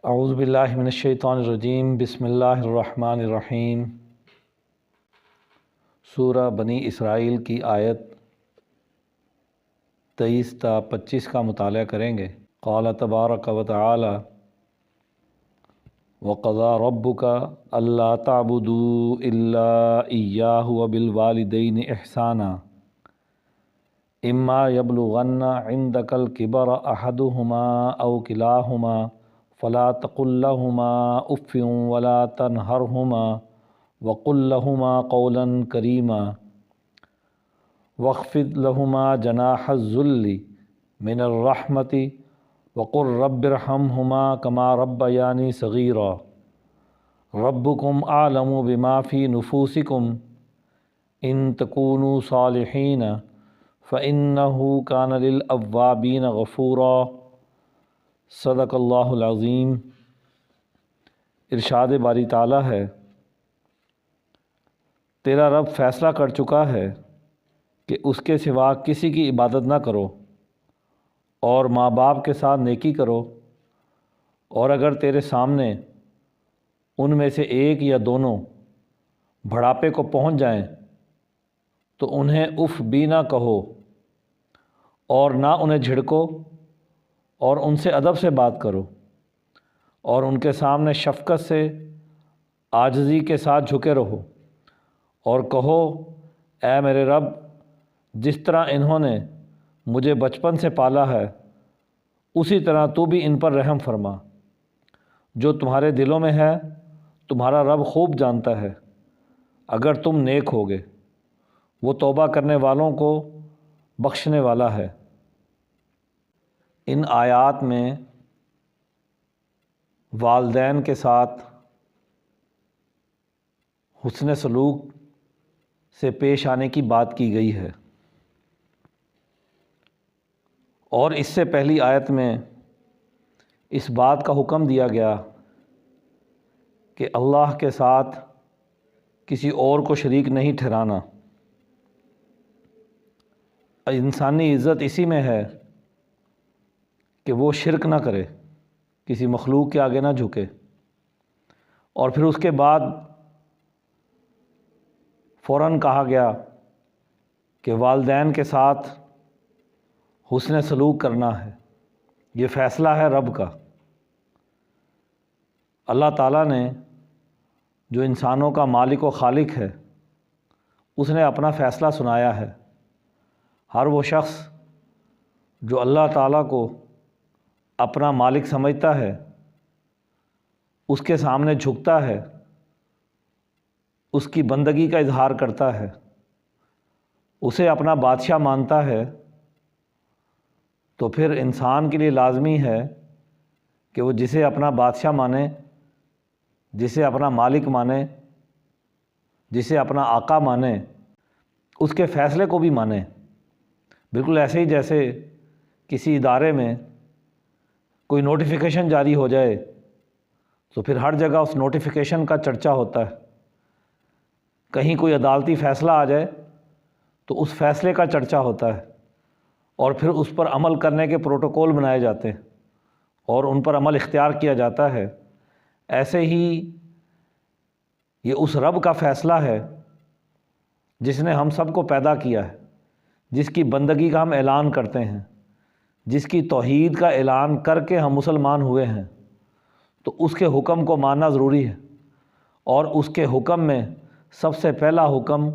اعوذ باللہ من الشیطان الرجیم، بسم اللہ الرحمن الرحیم۔ سورہ بنی اسرائیل کی آیت 23 تا 25 کا مطالعہ کریں گے۔ قال تبارک و تعالی وقضى ربك الا تعبدوا الا اياه وبالوالدين احسانا اما يبلغن عندك الكبر احدهما او كلاهما فلا تقل لهما اف ولا تنهرهما وقل لهما قولا كريما واخفض لهما جناح الذل من الرحمة وقل رب ارحمهما كما ربياني صغيرا ربكم اعلم بما في نفوسكم ان تكونوا صالحين فإنه كان للأوابين غفورا۔ صدق اللہ العظیم۔ ارشاد باری تعالیٰ ہے، تیرا رب فیصلہ کر چکا ہے کہ اس کے سوا کسی کی عبادت نہ کرو اور ماں باپ کے ساتھ نیکی کرو، اور اگر تیرے سامنے ان میں سے ایک یا دونوں بڑھاپے کو پہنچ جائیں تو انہیں اف بھی نہ کہو اور نہ انہیں جھڑکو، اور ان سے ادب سے بات کرو، اور ان کے سامنے شفقت سے عاجزی کے ساتھ جھکے رہو، اور کہو اے میرے رب، جس طرح انہوں نے مجھے بچپن سے پالا ہے اسی طرح تو بھی ان پر رحم فرما۔ جو تمہارے دلوں میں ہے تمہارا رب خوب جانتا ہے، اگر تم نیک ہوگے، وہ توبہ کرنے والوں کو بخشنے والا ہے۔ ان آیات میں والدین کے ساتھ حسن سلوک سے پیش آنے کی بات کی گئی ہے، اور اس سے پہلی آیت میں اس بات کا حکم دیا گیا کہ اللہ کے ساتھ کسی اور کو شریک نہیں ٹھہرانا۔ انسانی عزت اسی میں ہے کہ وہ شرک نہ کرے، کسی مخلوق کے آگے نہ جھکے، اور پھر اس کے بعد فوراً کہا گیا کہ والدین کے ساتھ حسن سلوک کرنا ہے۔ یہ فیصلہ ہے رب کا۔ اللہ تعالیٰ نے جو انسانوں کا مالک و خالق ہے، اس نے اپنا فیصلہ سنایا ہے۔ ہر وہ شخص جو اللہ تعالیٰ کو اپنا مالک سمجھتا ہے، اس کے سامنے جھکتا ہے، اس کی بندگی کا اظہار کرتا ہے، اسے اپنا بادشاہ مانتا ہے، تو پھر انسان کے لیے لازمی ہے کہ وہ جسے اپنا بادشاہ مانے، جسے اپنا مالک مانے، جسے اپنا آقا مانے، اس کے فیصلے کو بھی مانے۔ بالکل ایسے ہی جیسے کسی ادارے میں کوئی نوٹیفیکیشن جاری ہو جائے تو پھر ہر جگہ اس نوٹیفیکیشن کا چرچا ہوتا ہے۔ کہیں کوئی عدالتی فیصلہ آ جائے تو اس فیصلے کا چرچا ہوتا ہے، اور پھر اس پر عمل کرنے کے پروٹوکول بنائے جاتے ہیں اور ان پر عمل اختیار کیا جاتا ہے۔ ایسے ہی یہ اس رب کا فیصلہ ہے جس نے ہم سب کو پیدا کیا ہے، جس کی بندگی کا ہم اعلان کرتے ہیں، جس کی توحید کا اعلان کر کے ہم مسلمان ہوئے ہیں، تو اس کے حکم کو ماننا ضروری ہے۔ اور اس کے حکم میں سب سے پہلا حکم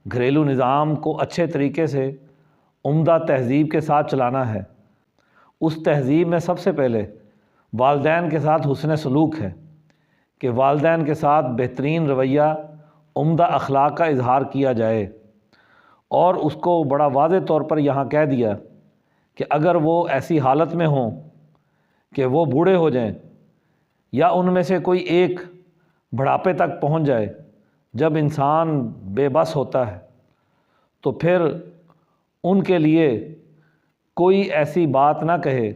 گھریلو نظام کو اچھے طریقے سے عمدہ تہذیب کے ساتھ چلانا ہے۔ اس تہذیب میں سب سے پہلے والدین کے ساتھ حسن سلوک ہے کہ والدین کے ساتھ بہترین رویہ، عمدہ اخلاق کا اظہار کیا جائے، اور اس کو بڑا واضح طور پر یہاں کہہ دیا کہ اگر وہ ایسی حالت میں ہوں کہ وہ بوڑھے ہو جائیں یا ان میں سے کوئی ایک بڑھاپے تک پہنچ جائے، جب انسان بے بس ہوتا ہے، تو پھر ان کے لیے کوئی ایسی بات نہ کہے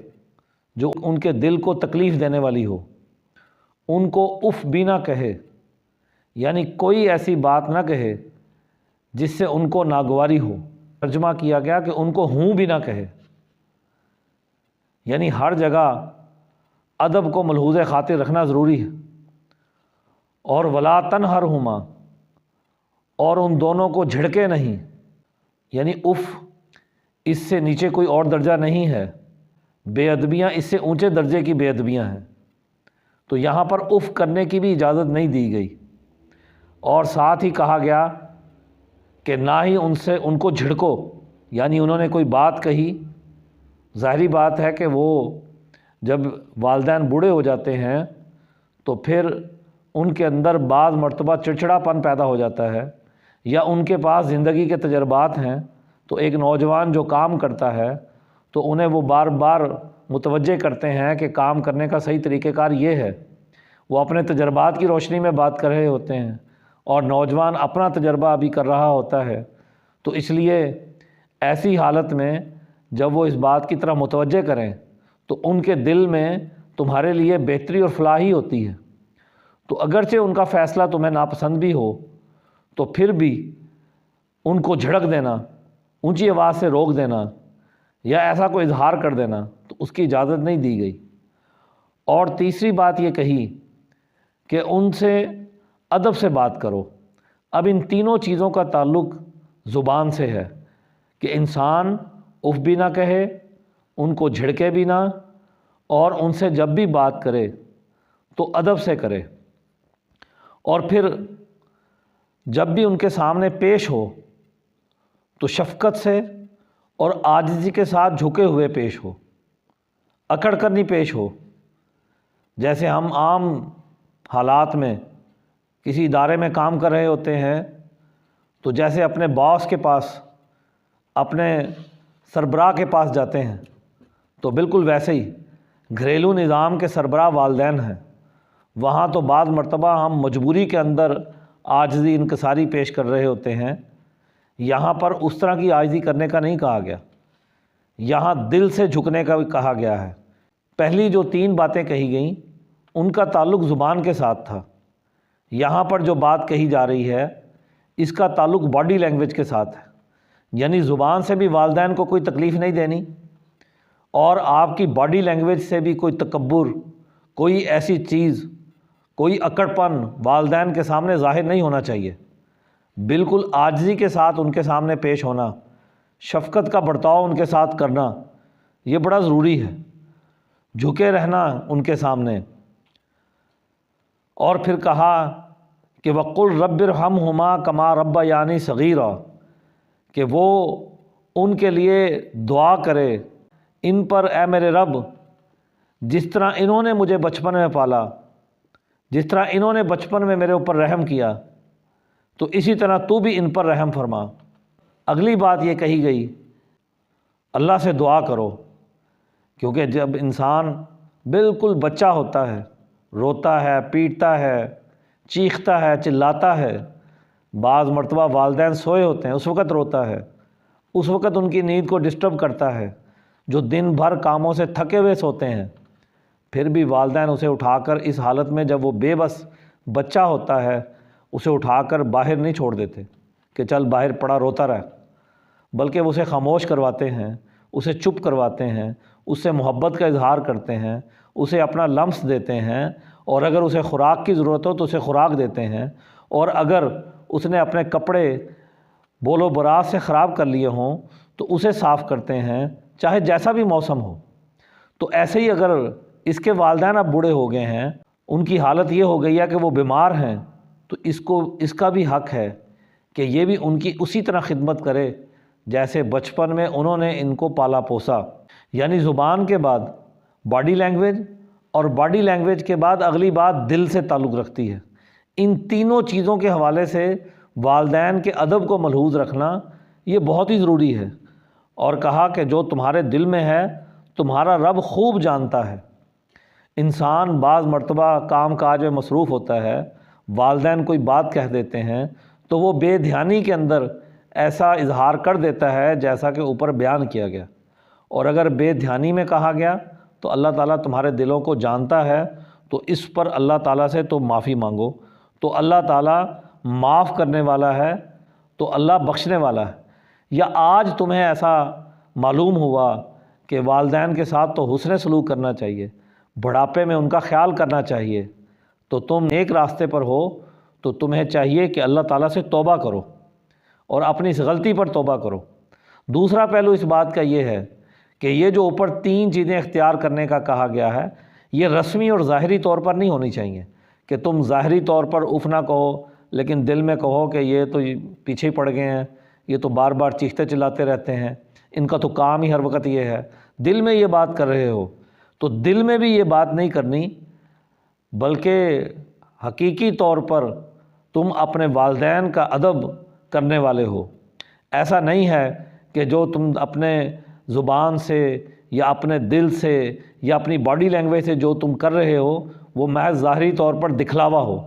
جو ان کے دل کو تکلیف دینے والی ہو، ان کو اف بھی نہ کہے، یعنی کوئی ایسی بات نہ کہے جس سے ان کو ناگواری ہو۔ ترجمہ کیا گیا کہ ان کو ہوں بھی نہ کہے، یعنی ہر جگہ ادب کو ملحوظ خاطر رکھنا ضروری ہے۔ اور ولا تنہرہما، اور ان دونوں کو جھڑکے نہیں، یعنی اف اس سے نیچے کوئی اور درجہ نہیں ہے، بے ادبیاں اس سے اونچے درجے کی بے ادبیاں ہیں، تو یہاں پر اف کرنے کی بھی اجازت نہیں دی گئی۔ اور ساتھ ہی کہا گیا کہ نہ ہی ان کو جھڑکو، یعنی انہوں نے کوئی بات کہی، ظاہری بات ہے کہ وہ جب والدین بوڑھے ہو جاتے ہیں تو پھر ان کے اندر بعض مرتبہ چڑچڑاپن پیدا ہو جاتا ہے، یا ان کے پاس زندگی کے تجربات ہیں، تو ایک نوجوان جو کام کرتا ہے تو انہیں وہ بار بار متوجہ کرتے ہیں کہ کام کرنے کا صحیح طریقہ کار یہ ہے۔ وہ اپنے تجربات کی روشنی میں بات کر رہے ہوتے ہیں اور نوجوان اپنا تجربہ ابھی کر رہا ہوتا ہے، تو اس لیے ایسی حالت میں جب وہ اس بات کی طرف متوجہ کریں تو ان کے دل میں تمہارے لیے بہتری اور فلاح ہی ہوتی ہے۔ تو اگرچہ ان کا فیصلہ تمہیں ناپسند بھی ہو تو پھر بھی ان کو جھڑک دینا، اونچی آواز سے روک دینا یا ایسا کوئی اظہار کر دینا، تو اس کی اجازت نہیں دی گئی۔ اور تیسری بات یہ کہی کہ ان سے ادب سے بات کرو۔ اب ان تینوں چیزوں کا تعلق زبان سے ہے کہ انسان اف بھی نہ کہے، ان کو جھڑکے بھی نہ، اور ان سے جب بھی بات کرے تو ادب سے کرے، اور پھر جب بھی ان کے سامنے پیش ہو تو شفقت سے اور عاجزی کے ساتھ جھکے ہوئے پیش ہو، اکڑ کر نہیں پیش ہو۔ جیسے ہم عام حالات میں کسی ادارے میں کام کر رہے ہوتے ہیں تو جیسے اپنے باس کے پاس، اپنے سربراہ کے پاس جاتے ہیں، تو بالکل ویسے ہی گھریلو نظام کے سربراہ والدین ہیں، وہاں تو بعض مرتبہ ہم مجبوری کے اندر عاجزی انکساری پیش کر رہے ہوتے ہیں۔ یہاں پر اس طرح کی عاجزی کرنے کا نہیں کہا گیا، یہاں دل سے جھکنے کا بھی کہا گیا ہے۔ پہلی جو 3 باتیں کہی گئیں ان کا تعلق زبان کے ساتھ تھا، یہاں پر جو بات کہی جا رہی ہے اس کا تعلق باڈی لینگویج کے ساتھ ہے، یعنی زبان سے بھی والدین کو کوئی تکلیف نہیں دینی، اور آپ کی باڈی لینگویج سے بھی کوئی تکبر، کوئی ایسی چیز، کوئی اکڑپن والدین کے سامنے ظاہر نہیں ہونا چاہیے۔ بالکل عاجزی کے ساتھ ان کے سامنے پیش ہونا، شفقت کا برتاؤ ان کے ساتھ کرنا، یہ بڑا ضروری ہے، جھکے رہنا ان کے سامنے۔ اور پھر کہا کہ وَقُلْ رَبِّ ارْحَمْهُمَا كَمَا رَبَّيَانِي صَغِيرًا، کہ وہ ان کے لیے دعا کرے، ان پر اے میرے رب جس طرح انہوں نے مجھے بچپن میں پالا، جس طرح انہوں نے بچپن میں میرے اوپر رحم کیا، تو اسی طرح تو بھی ان پر رحم فرما۔ اگلی بات یہ کہی گئی اللہ سے دعا کرو، کیونکہ جب انسان بالکل بچہ ہوتا ہے، روتا ہے، پیٹتا ہے، چیختا ہے، چلاتا ہے، بعض مرتبہ والدین سوئے ہوتے ہیں اس وقت روتا ہے، اس وقت ان کی نیند کو ڈسٹرب کرتا ہے، جو دن بھر کاموں سے تھکے ہوئے سوتے ہیں، پھر بھی والدین اسے اٹھا کر اس حالت میں جب وہ بے بس بچہ ہوتا ہے اسے اٹھا کر باہر نہیں چھوڑ دیتے کہ چل باہر پڑا روتا رہ، بلکہ وہ اسے خاموش کرواتے ہیں، اسے چپ کرواتے ہیں، اس سے محبت کا اظہار کرتے ہیں، اسے اپنا لمس دیتے ہیں، اور اگر اسے خوراک کی ضرورت ہو تو اسے خوراک دیتے ہیں، اور اگر اس نے اپنے کپڑے بول و براز سے خراب کر لیے ہوں تو اسے صاف کرتے ہیں، چاہے جیسا بھی موسم ہو۔ تو ایسے ہی اگر اس کے والدین اب بوڑھے ہو گئے ہیں، ان کی حالت یہ ہو گئی ہے کہ وہ بیمار ہیں، تو اس کا بھی حق ہے کہ یہ بھی ان کی اسی طرح خدمت کرے جیسے بچپن میں انہوں نے ان کو پالا پوسا۔ یعنی زبان کے بعد باڈی لینگویج، اور باڈی لینگویج کے بعد اگلی بات دل سے تعلق رکھتی ہے۔ ان تینوں چیزوں کے حوالے سے والدین کے ادب کو ملحوظ رکھنا یہ بہت ہی ضروری ہے، اور کہا کہ جو تمہارے دل میں ہے تمہارا رب خوب جانتا ہے۔ انسان بعض مرتبہ کام کاج میں مصروف ہوتا ہے، والدین کوئی بات کہہ دیتے ہیں تو وہ بے دھیانی کے اندر ایسا اظہار کر دیتا ہے جیسا کہ اوپر بیان کیا گیا، اور اگر بے دھیانی میں کہا گیا تو اللہ تعالیٰ تمہارے دلوں کو جانتا ہے، تو اس پر اللہ تعالیٰ سے تو معافی مانگو، تو اللہ تعالیٰ معاف کرنے والا ہے، تو اللہ بخشنے والا ہے۔ یا آج تمہیں ایسا معلوم ہوا کہ والدین کے ساتھ تو حسن سلوک کرنا چاہیے، بڑھاپے میں ان کا خیال کرنا چاہیے، تو تم ایک راستے پر ہو تو تمہیں چاہیے کہ اللہ تعالیٰ سے توبہ کرو اور اپنی اس غلطی پر توبہ کرو۔ دوسرا پہلو اس بات کا یہ ہے کہ یہ جو اوپر 3 چیزیں اختیار کرنے کا کہا گیا ہے، یہ رسمی اور ظاہری طور پر نہیں ہونی چاہیے کہ تم ظاہری طور پر اف نہ کہو لیکن دل میں کہو کہ یہ تو پیچھے پڑ گئے ہیں، یہ تو بار بار چیختے چلاتے رہتے ہیں، ان کا تو کام ہی ہر وقت یہ ہے، دل میں یہ بات کر رہے ہو تو دل میں بھی یہ بات نہیں کرنی، بلکہ حقیقی طور پر تم اپنے والدین کا ادب کرنے والے ہو۔ ایسا نہیں ہے کہ جو تم اپنے زبان سے یا اپنے دل سے یا اپنی باڈی لینگویج سے جو تم کر رہے ہو وہ محض ظاہری طور پر دکھلاوا ہو۔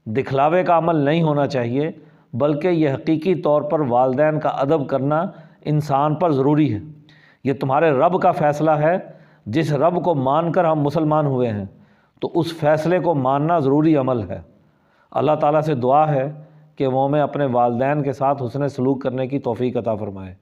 دکھلاوے کا عمل نہیں ہونا چاہیے، بلکہ یہ حقیقی طور پر والدین کا ادب کرنا انسان پر ضروری ہے۔ یہ تمہارے رب کا فیصلہ ہے، جس رب کو مان کر ہم مسلمان ہوئے ہیں تو اس فیصلے کو ماننا ضروری عمل ہے۔ اللہ تعالیٰ سے دعا ہے کہ وہ ہمیں اپنے والدین کے ساتھ حسن سلوک کرنے کی توفیق عطا فرمائے۔